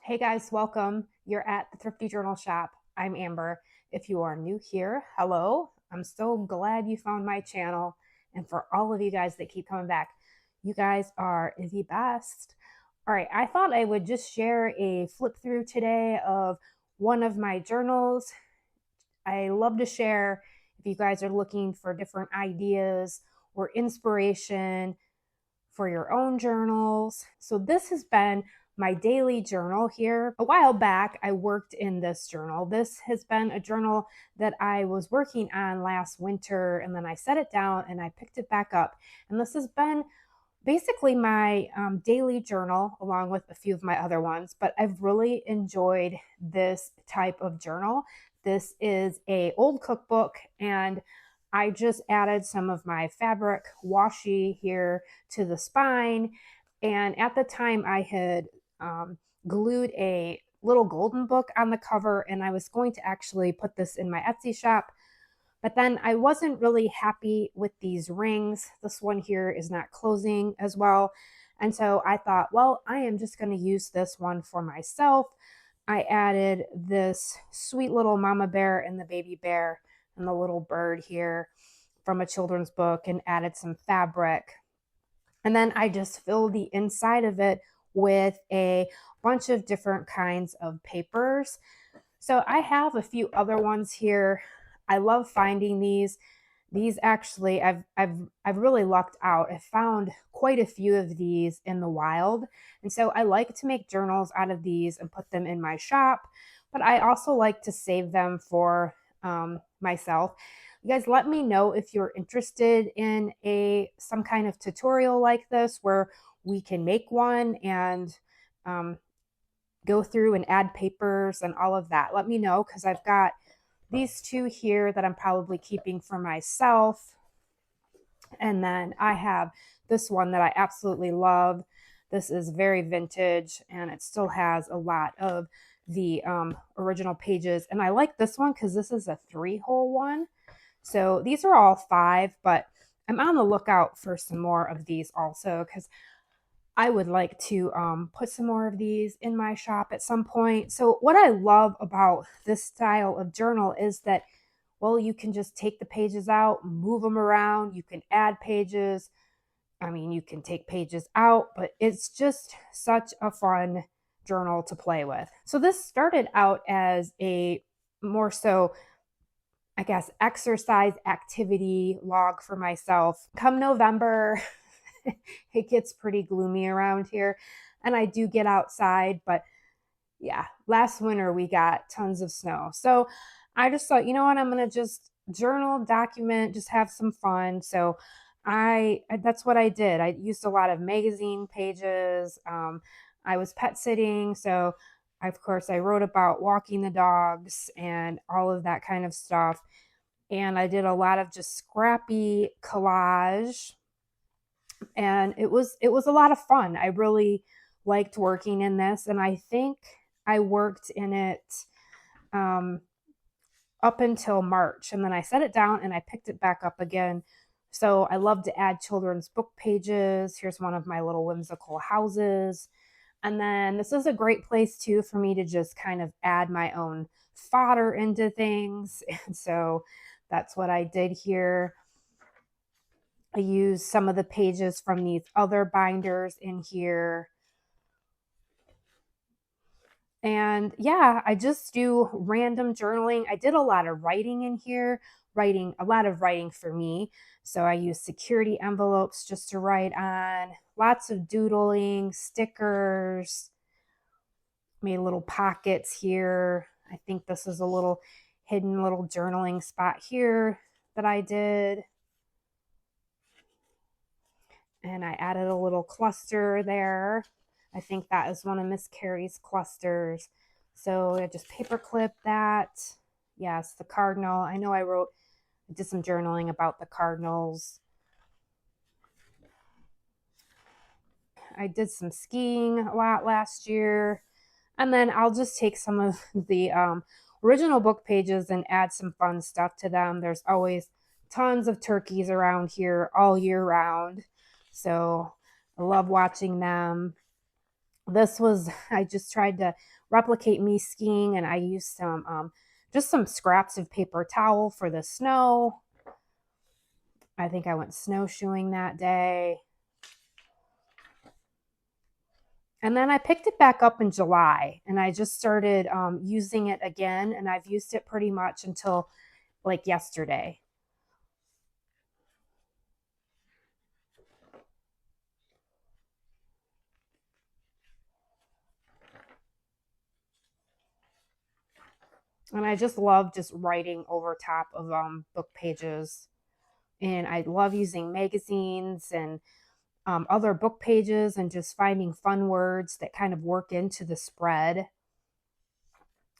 Hey guys, welcome. You're at the Thrifty Journal Shop. I'm Amber. If you are new here, hello. I'm so glad you found my channel. And for all of you guys that keep coming back, you guys are the best. All right, I thought I would just share a flip through today of one of my journals. I love to share if you guys are looking for different ideas or inspiration for your own journals. So this has been my daily journal here. A while back, I worked in this journal. This has been a journal that I was working on last winter, and then I set it down and I picked it back up. And this has been basically my daily journal along with a few of my other ones, but I've really enjoyed this type of journal. This is a old cookbook, and I just added some of my fabric washi here to the spine. And at the time I had glued a little golden book on the cover, and I was going to actually put this in my Etsy shop, but then I wasn't really happy with these rings. This one here is not closing as well. And so I thought, well, I am just going to use this one for myself. I added this sweet little mama bear and the baby bear and the little bird here from a children's book and added some fabric. And then I just filled the inside of it with a bunch of different kinds of papers. So I have a few other ones here. I love finding these. These actually, I've really lucked out. I found quite a few of these in the wild, and so I like to make journals out of these and put them in my shop. But I also like to save them for myself. You guys, let me know if you're interested in some kind of tutorial like this where we can make one and um, go through and add papers and all of that. Let me know, because I've got these two here that I'm probably keeping for myself. And then I have this one that I absolutely love. This is very vintage and it still has a lot of the original pages. And I like this one because this is a 3-hole one. So these are all 5, but I'm on the lookout for some more of these also, because I would like to put some more of these in my shop at some point. So what I love about this style of journal is that, well, you can just take the pages out, move them around. You can add pages. I mean, you can take pages out, but it's just such a fun journal to play with. So this started out as a more so, I guess, exercise activity log for myself. Come November, it gets pretty gloomy around here, and I do get outside, but yeah, last winter we got tons of snow. So I just thought, you know what, I'm going to just journal, document, just have some fun. So that's what I did. I used a lot of magazine pages. I was pet sitting, so of course I wrote about walking the dogs and all of that kind of stuff. And I did a lot of just scrappy collage, and it was a lot of fun. I really liked working in this, and I think I worked in it um, up until March, and then I set it down and I picked it back up again. So I love to add children's book pages. Here's one of my little whimsical houses. And then this is a great place too for me to just kind of add my own fodder into things. And so that's what I did here. I use some of the pages from these other binders in here. And yeah, I just do random journaling. I did a lot of writing in here, a lot of writing for me. So I use security envelopes just to write on, lots of doodling, stickers, made little pockets here. I think this is a little hidden little journaling spot here that I did. And I added a little cluster there. I think that is one of Miss Carrie's clusters. So I just paper clip that. Yes, the cardinal. I know I did some journaling about the cardinals. I did some skiing a lot last year. And then I'll just take some of the original book pages and add some fun stuff to them. There's always tons of turkeys around here all year round. So I love watching them. This was, I just tried to replicate me skiing, and I used some, just some scraps of paper towel for the snow. I think I went snowshoeing that day. And then I picked it back up in July, and I just started using it again, and I've used it pretty much until like yesterday. And I just love just writing over top of book pages. And I love using magazines and other book pages and just finding fun words that kind of work into the spread.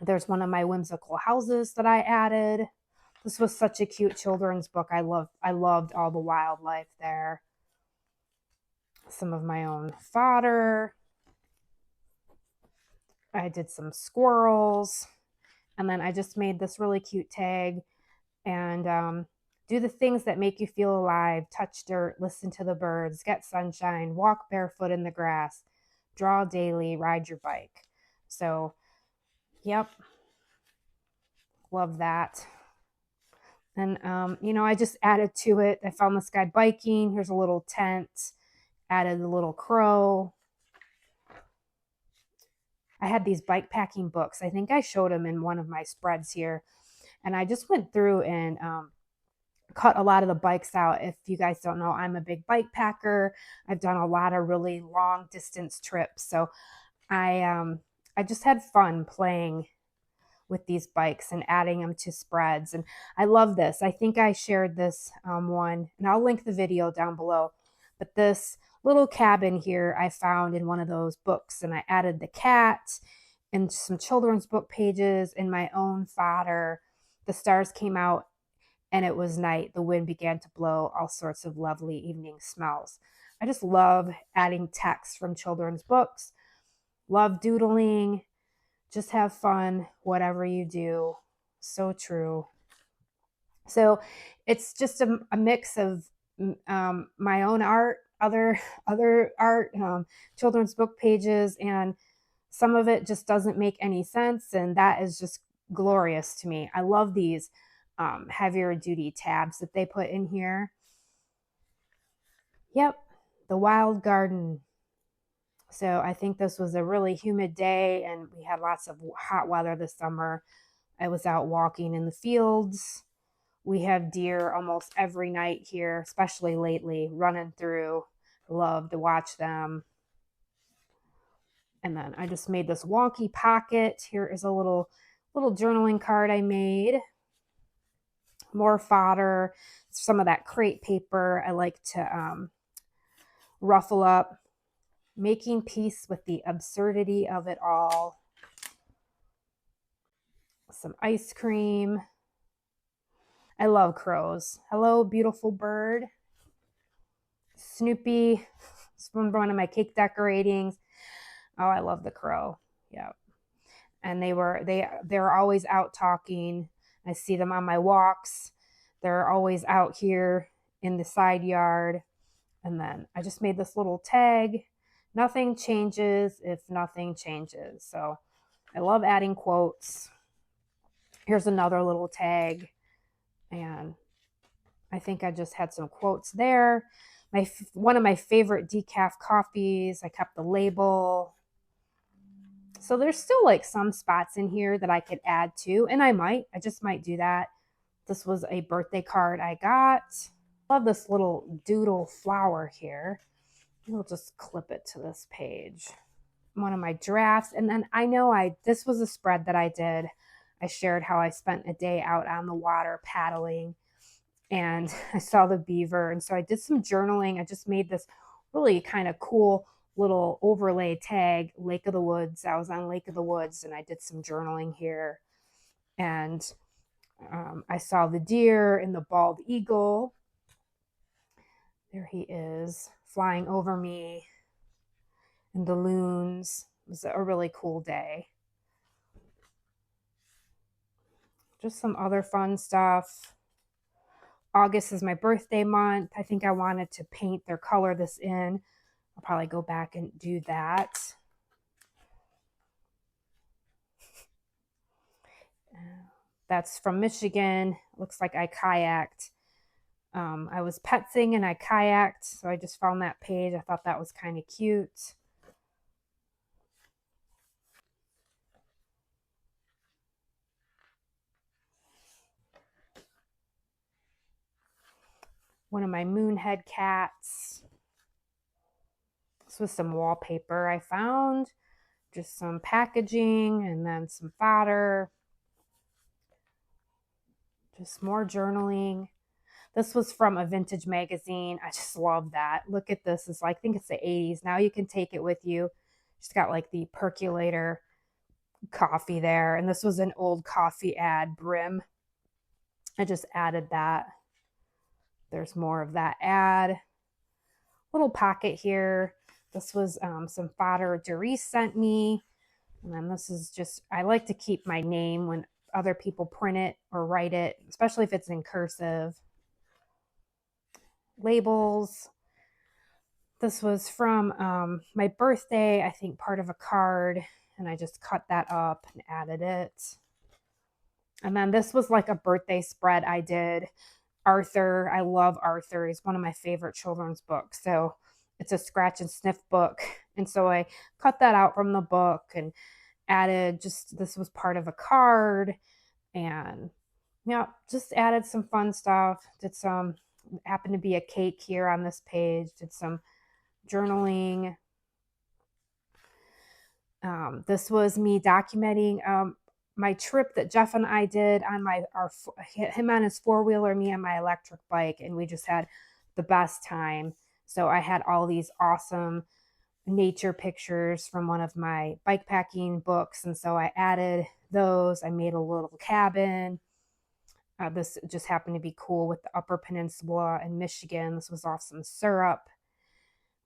There's one of my whimsical houses that I added. This was such a cute children's book. I loved all the wildlife there. Some of my own fodder. I did some squirrels. And then I just made this really cute tag and do the things that make you feel alive, touch dirt, listen to the birds, get sunshine, walk barefoot in the grass, draw daily, ride your bike. So, yep, love that. And, I just added to it. I found this guy biking. Here's a little tent, added a little crow. I had these bike packing books. I think I showed them in one of my spreads here. And I just went through and cut a lot of the bikes out. If you guys don't know, I'm a big bike packer. I've done a lot of really long distance trips. So I just had fun playing with these bikes and adding them to spreads. And I love this. I think I shared this one, and I'll link the video down below. But this little cabin here I found in one of those books, and I added the cat and some children's book pages and my own fodder. The stars came out and it was night. The wind began to blow all sorts of lovely evening smells. I just love adding text from children's books, love doodling, just have fun, whatever you do. So true. So it's just a mix of my own art, other art, children's book pages, and some of it just doesn't make any sense, and that is just glorious to me. I love these heavier duty tabs that they put in here. Yep, the wild garden. So I think this was a really humid day, and we had lots of hot weather this summer. I was out walking in the fields. We have deer almost every night here, especially lately, running through. Love to watch them. And then I just made this wonky pocket. Here is a little journaling card I made. More fodder, some of that crepe paper. I like to ruffle up, making peace with the absurdity of it all. Some ice cream. I love crows. Hello, beautiful bird. Snoopy. It's from one of my cake decoratings. Oh, I love the crow. Yeah. And they're always out talking. I see them on my walks. They're always out here in the side yard. And then I just made this little tag. Nothing changes if nothing changes. So I love adding quotes. Here's another little tag. And I think I just had some quotes there. One of my favorite decaf coffees. I kept the label. So there's still like some spots in here that I could add to, and I just might do that. This was a birthday card I got. Love this little doodle flower here. We'll just clip it to this page. One of my drafts. And then this was a spread that I did. I shared how I spent a day out on the water paddling, and I saw the beaver. And so I did some journaling. I just made this really kind of cool little overlay tag, Lake of the Woods. I was on Lake of the Woods and I did some journaling here. And I saw the deer and the bald eagle. There he is, flying over me. And the loons. It was a really cool day. Just some other fun stuff. August is my birthday month. I think I wanted to paint or color this in. I'll probably go back and do that. That's from Michigan. Looks like I kayaked. I was petsing and I kayaked, so I just found that page. I thought that was kind of cute. One of my moonhead cats. This was some wallpaper I found, just some packaging and then some fodder. Just more journaling. This was from a vintage magazine. I just love that. Look at this. It's like, I think it's the 80s. Now you can take it with you. Just got like the percolator coffee there. And this was an old coffee ad brim. I just added that. There's more of that ad. Little pocket here. This was some fodder Doris sent me. And then this is just, I like to keep my name when other people print it or write it, especially if it's in cursive. Labels. This was from my birthday, I think part of a card, and I just cut that up and added it. And then this was like a birthday spread I did. Arthur, I love Arthur. He's one of my favorite children's books. So it's a scratch and sniff book. And so I cut that out from the book and added just, this was part of a card. And yeah, just added some fun stuff. Did some, happened to be a cake here on this page. Did some journaling. This was me documenting my trip that Jeff and I did on him on his four-wheeler, me on my electric bike, and we just had the best time. So I had all these awesome nature pictures from one of my bike packing books, and so I added those. I made a little cabin. This just happened to be cool with the Upper Peninsula in Michigan. This was off some syrup.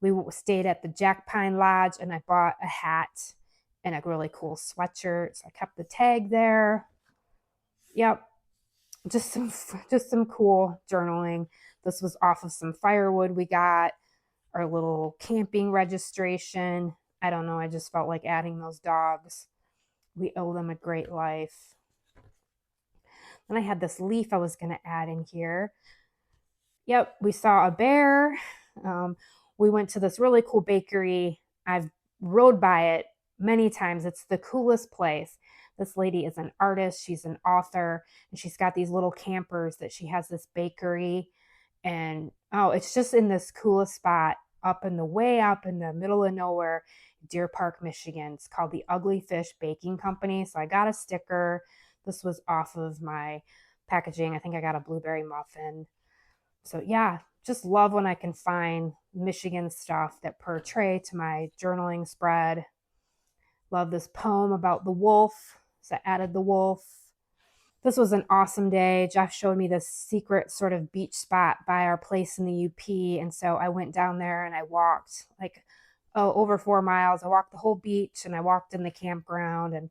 We stayed at the Jack Pine Lodge, and I bought a hat and a really cool sweatshirt. So I kept the tag there. Yep, just some cool journaling. This was off of some firewood we got, our little camping registration. I don't know, I just felt like adding those dogs. We owe them a great life. Then I had this leaf I was going to add in here. Yep, we saw a bear. We went to this really cool bakery. I've rode by it many times. It's the coolest place. This lady is an artist. She's an author, and she's got these little campers that she has this bakery. And oh, it's just in this coolest spot way up in the middle of nowhere, Deer Park, Michigan. It's called the Ugly Fish Baking Company. So I got a sticker. This was off of my packaging. I think I got a blueberry muffin. So yeah, just love when I can find Michigan stuff that portray to my journaling spread. Love this poem about the wolf. So I added the wolf. This was an awesome day. Jeff showed me this secret sort of beach spot by our place in the UP. And so I went down there and I walked like, over 4 miles. I walked the whole beach and I walked in the campground. And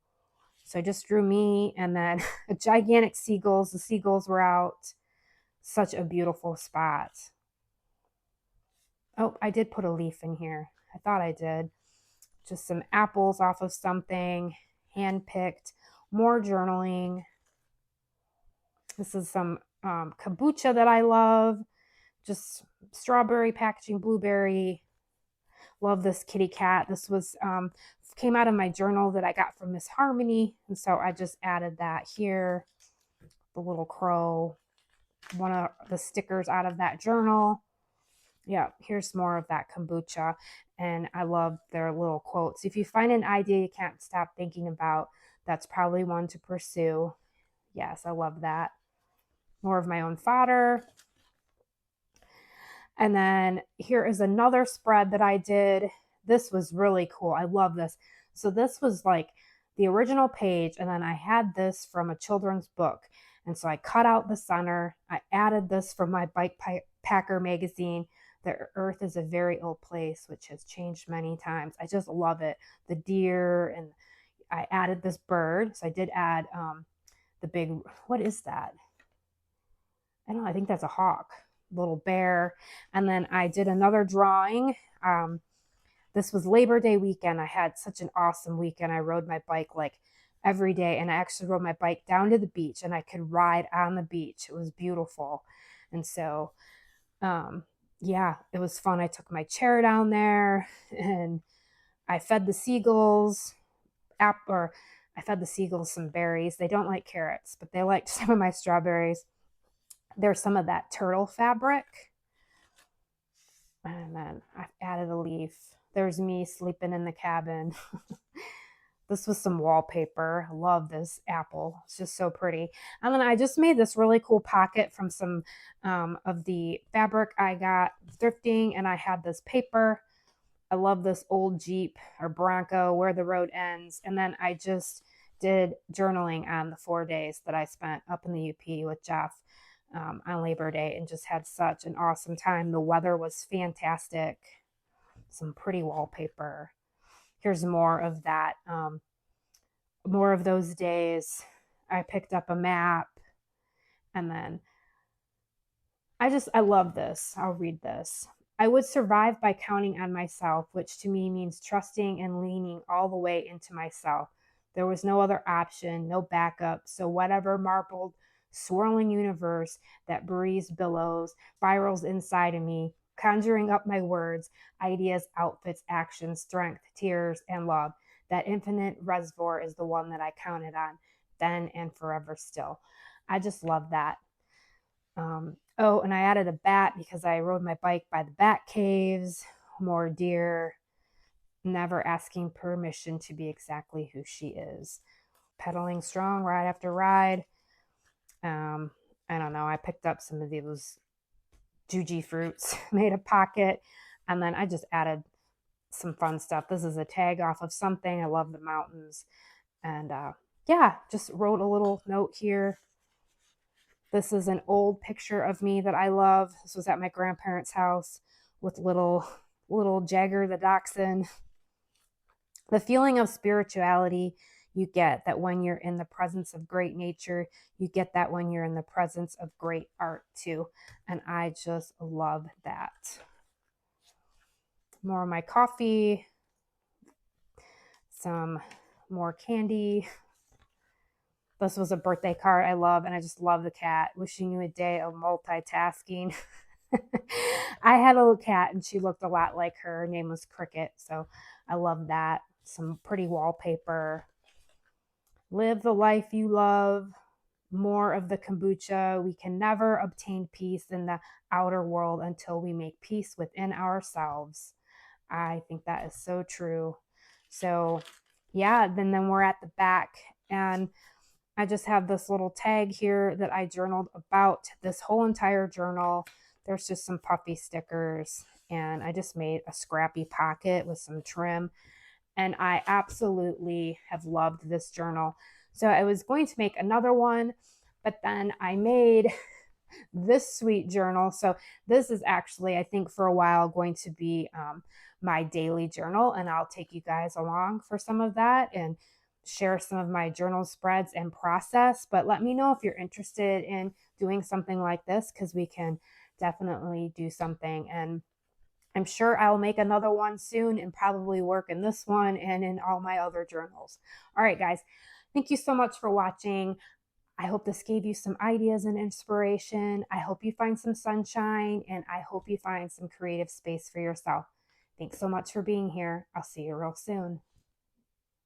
so I just drew me and then a gigantic seagulls. The seagulls were out. Such a beautiful spot. Oh, I did put a leaf in here. I thought I did. Just some apples off of something, hand-picked, more journaling. This is some kombucha that I love. Just strawberry packaging, blueberry. Love this kitty cat. This was came out of my journal that I got from Miss Harmony. And so I just added that here. The little crow. One of the stickers out of that journal. Yeah, here's more of that kombucha. And I love their little quotes. If you find an idea you can't stop thinking about, that's probably one to pursue. Yes, I love that. More of my own fodder. And then here is another spread that I did. This was really cool. I love this. So this was like the original page, and then I had this from a children's book. And so I cut out the center. I added this from my Bike Packer magazine. The earth is a very old place, which has changed many times. I just love it. The deer, and I added this bird. So I did add the big, what is that? I don't know, I think that's a hawk, little bear. And then I did another drawing. This was Labor Day weekend. I had such an awesome weekend. I rode my bike like every day. And I actually rode my bike down to the beach and I could ride on the beach. It was beautiful. And so, yeah, it was fun. I took my chair down there and I fed the seagulls I fed the seagulls some berries. They don't like carrots, but they liked some of my strawberries. There's some of that turtle fabric. And then I added a leaf. There's me sleeping in the cabin. This was some wallpaper. I love this apple. It's just so pretty. And then I just made this really cool pocket from some of the fabric I got thrifting. And I had this paper. I love this old Jeep or Bronco, Where the Road Ends. And then I just did journaling on the 4 days that I spent up in the UP with Jeff on Labor Day, and just had such an awesome time. The weather was fantastic. Some pretty wallpaper. Here's more of that, more of those days. I picked up a map, and then I love this. I'll read this. I would survive by counting on myself, which to me means trusting and leaning all the way into myself. There was no other option, no backup. So whatever marbled, swirling universe that breeze billows, spirals inside of me, conjuring up my words, ideas, outfits, actions, strength, tears, and love. That infinite reservoir is the one that I counted on, then and forever still. I just love that. Oh, and I added a bat because I rode my bike by the bat caves, more deer, never asking permission to be exactly who she is. Pedaling strong ride after ride. I don't know. I picked up some of those juji fruits, made a pocket, and then I just added some fun stuff. This is a tag off of something. I love the mountains. And yeah, just wrote a little note here. This is an old picture of me that I love. This was at my grandparents' house with little Jagger the dachshund. The feeling of spirituality you get that when you're in the presence of great nature, you get that when you're in the presence of great art too. And I just love that. More of my coffee, some more candy. This was a birthday card I love, and I just love the cat. Wishing you a day of multitasking. I had a little cat, and she looked a lot like her. Her name was Cricket, so I love that. Some pretty wallpaper. Live the life you love. More of the kombucha. We can never obtain peace in the outer world until we make peace within ourselves. I think that is so true. So yeah, then we're at the back, and I just have this little tag here that I journaled about this whole entire journal. There's just some puffy stickers, and I just made a scrappy pocket with some trim. And I absolutely have loved this journal. So I was going to make another one, but then I made this sweet journal. So this is actually, I think for a while, going to be my daily journal, and I'll take you guys along for some of that and share some of my journal spreads and process. But let me know if you're interested in doing something like this, because we can definitely do something. And I'm sure I'll make another one soon and probably work in this one and in all my other journals. All right, guys, thank you so much for watching. I hope this gave you some ideas and inspiration. I hope you find some sunshine, and I hope you find some creative space for yourself. Thanks so much for being here. I'll see you real soon.